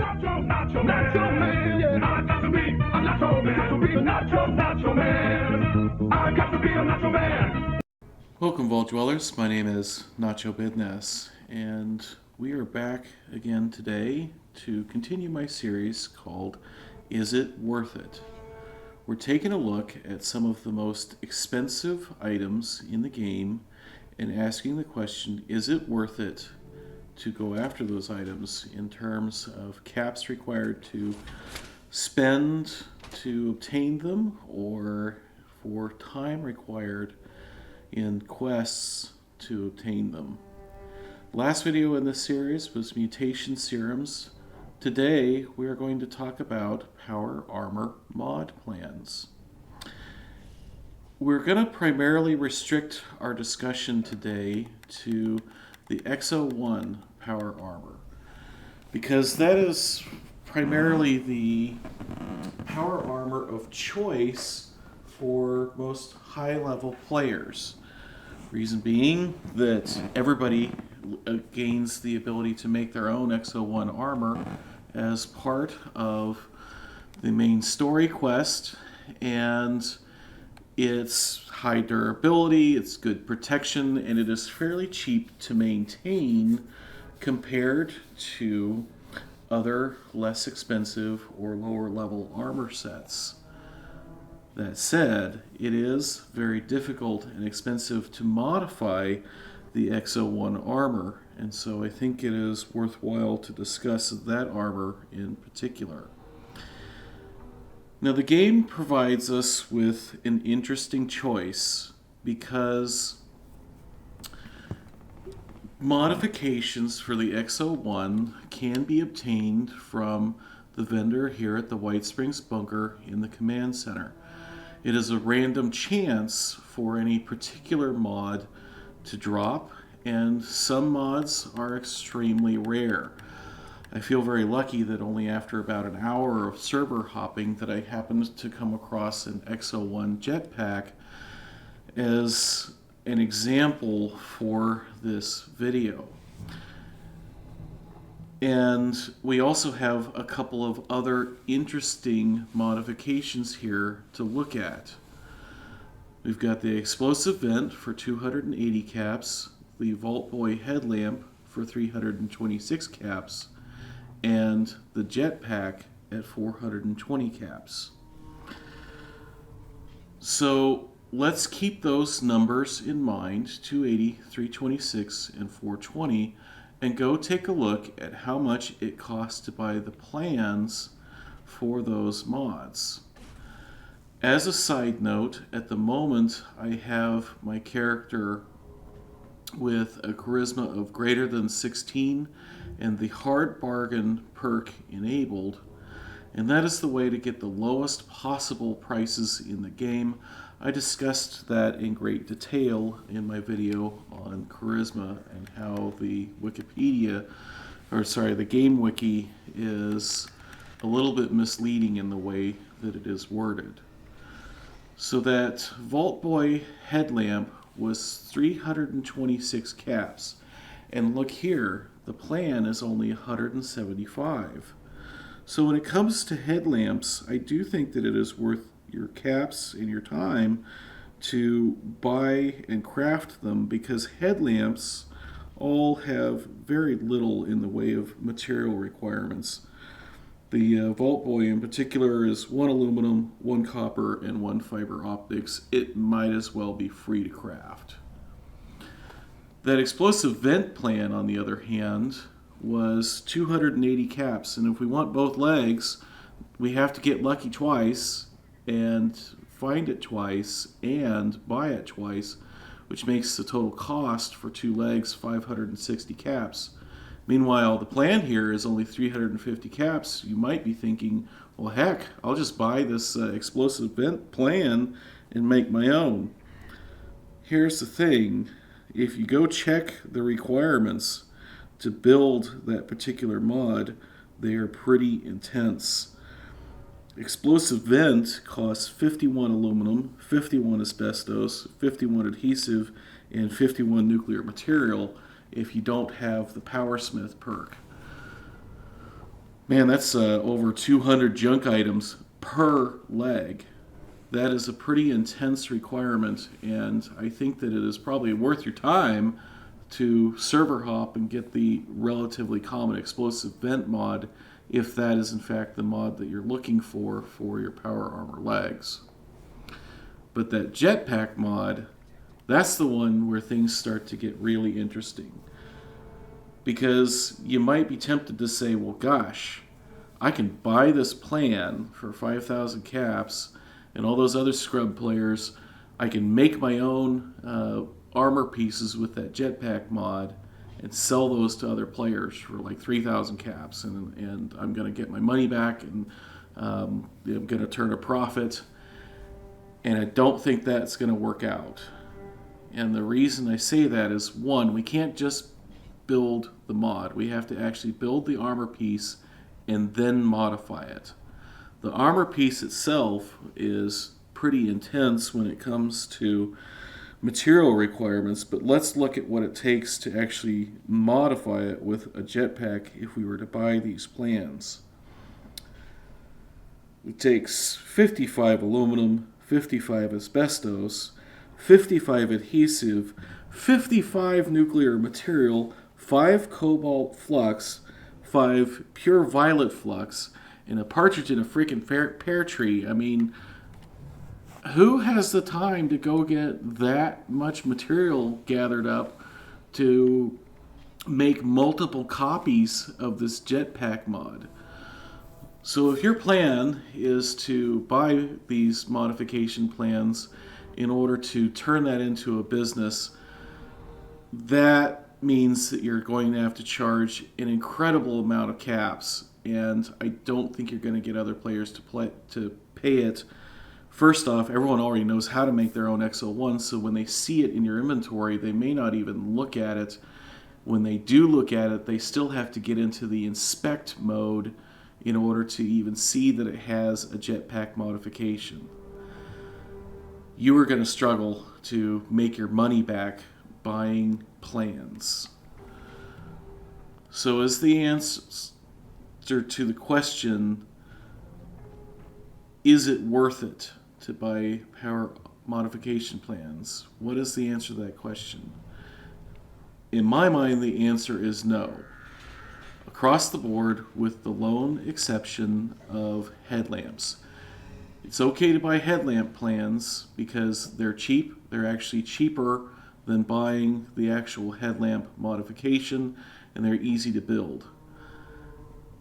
Nacho, Nacho Man, yeah. I got to be a Nacho Man, got to be a Nacho Man. I got to be a Nacho Man. Welcome, Vault Dwellers. My name is Nacho Bidness, and we are back again today to continue my series called Is It Worth It? We're taking a look at some of the most expensive items in the game and asking the question, is it worth it to go after those items in terms of caps required to spend to obtain them or for time required in quests to obtain them. Last video in this series was mutation serums. Today we are going to talk about power armor mod plans. We're going to primarily restrict our discussion today to the X01 power armor because that is primarily the power armor of choice for most high-level players. Reason being that everybody gains the ability to make their own X01 armor as part of the main story quest, and it's high durability, it's good protection, and it is fairly cheap to maintain compared to other less expensive or lower level armor sets. That said, it is very difficult and expensive to modify the X01 armor, and so I think it is worthwhile to discuss that armor in particular. Now, the game provides us with an interesting choice because modifications for the X01 can be obtained from the vendor here at the White Springs Bunker in the command center. It is a random chance for any particular mod to drop, and some mods are extremely rare. I feel very lucky that only after about an hour of server hopping that I happened to come across an X01 jetpack as an example for this video. And we also have a couple of other interesting modifications here to look at. We've got the explosive vent for 280 caps, the Vault Boy headlamp for 326 caps, and the jetpack at 420 caps. So let's keep those numbers in mind, 280, 326, and 420, and go take a look at how much it costs to buy the plans for those mods. As a side note, at the moment I have my character with a charisma of greater than 16 and the hard bargain perk enabled, and that is the way to get the lowest possible prices in the game. I discussed that in great detail in my video on charisma and how the the game wiki is a little bit misleading in the way that it is worded. So that Vault Boy headlamp was 326 caps, and look here, the plan is only 175. So when it comes to headlamps, I do think that it is worth your caps and your time to buy and craft them, because headlamps all have very little in the way of material requirements. The Vault Boy in particular is 1 aluminum, 1 copper, and 1 fiber optics. It might as well be free to craft. That explosive vent plan, on the other hand, was 280 caps, and if we want both legs, we have to get lucky twice and find it twice and buy it twice, which makes the total cost for 2 legs 560 caps. Meanwhile, the plan here is only 350 caps. You might be thinking, well, heck, I'll just buy this explosive vent plan and make my own. Here's the thing. If you go check the requirements to build that particular mod, they are pretty intense. Explosive vent costs 51 aluminum, 51 asbestos, 51 adhesive, and 51 nuclear material if you don't have the Powersmith perk. Man, that's over 200 junk items per leg. That is a pretty intense requirement, and I think that it is probably worth your time to server hop and get the relatively common explosive vent mod if that is in fact the mod that you're looking for your power armor legs. But that jetpack mod, that's the one where things start to get really interesting. Because you might be tempted to say, well, gosh, I can buy this plan for 5,000 caps and all those other scrub players. I can make my own armor pieces with that jetpack mod and sell those to other players for like 3,000 caps, and I'm going to get my money back, and I'm going to turn a profit. And I don't think that's going to work out. And the reason I say that is, one, we can't just build the mod. We have to actually build the armor piece and then modify it. The armor piece itself is pretty intense when it comes to material requirements, but let's look at what it takes to actually modify it with a jetpack if we were to buy these plans. It takes 55 aluminum, 55 asbestos, 55 adhesive, 55 nuclear material, 5 cobalt flux, 5 pure violet flux, and a partridge in a freaking pear tree. I mean, who has the time to go get that much material gathered up to make multiple copies of this jetpack mod? So if your plan is to buy these modification plans in order to turn that into a business, that means that you're going to have to charge an incredible amount of caps, and I don't think you're going to get other players to pay it. First off, everyone already knows how to make their own X01, so when they see it in your inventory, they may not even look at it. When they do look at it, they still have to get into the inspect mode in order to even see that it has a jetpack modification. You are going to struggle to make your money back buying plans. So is the answer to the question, is it worth it to buy power modification plans? What is the answer to that question? In my mind, the answer is no. Across the board, with the lone exception of headlamps. It's okay to buy headlamp plans because they're cheap. They're actually cheaper than buying the actual headlamp modification, and they're easy to build.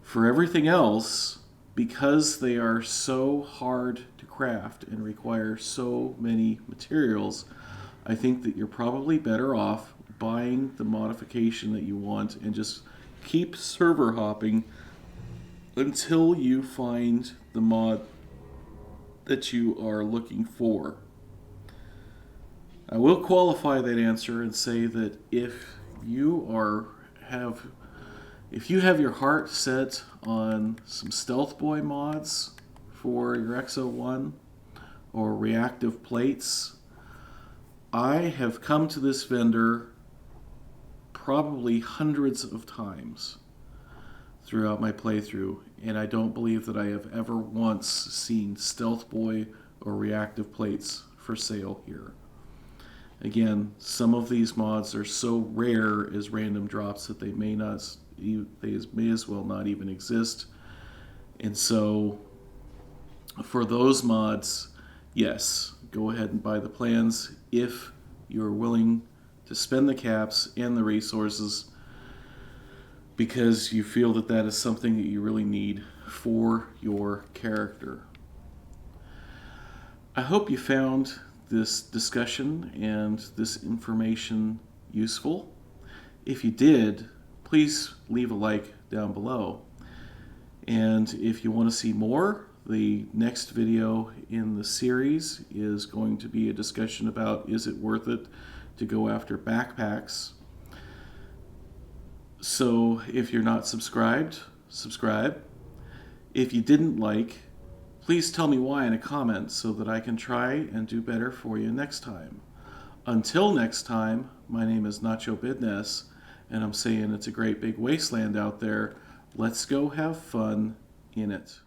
For everything else, because they are so hard to craft and require so many materials, I think that you're probably better off buying the modification that you want and just keep server hopping until you find the mod that you are looking for. I will qualify that answer and say that if you have your heart set on some Stealth Boy mods for your X01 or reactive plates, I have come to this vendor probably hundreds of times throughout my playthrough, and I don't believe that I have ever once seen Stealth Boy or reactive plates for sale here. Again, some of these mods are so rare as random drops that they may as well not even exist. And so for those mods, yes, go ahead and buy the plans if you're willing to spend the caps and the resources, because you feel that that is something that you really need for your character. I hope you found this discussion and this information useful. If you did, please leave a like down below. And if you want to see more, the next video in the series is going to be a discussion about, is it worth it to go after backpacks? So if you're not subscribed, subscribe. If you didn't like, please tell me why in a comment so that I can try and do better for you next time. Until next time, my name is Nacho Bidness, and I'm saying it's a great big wasteland out there, Let's go have fun in it.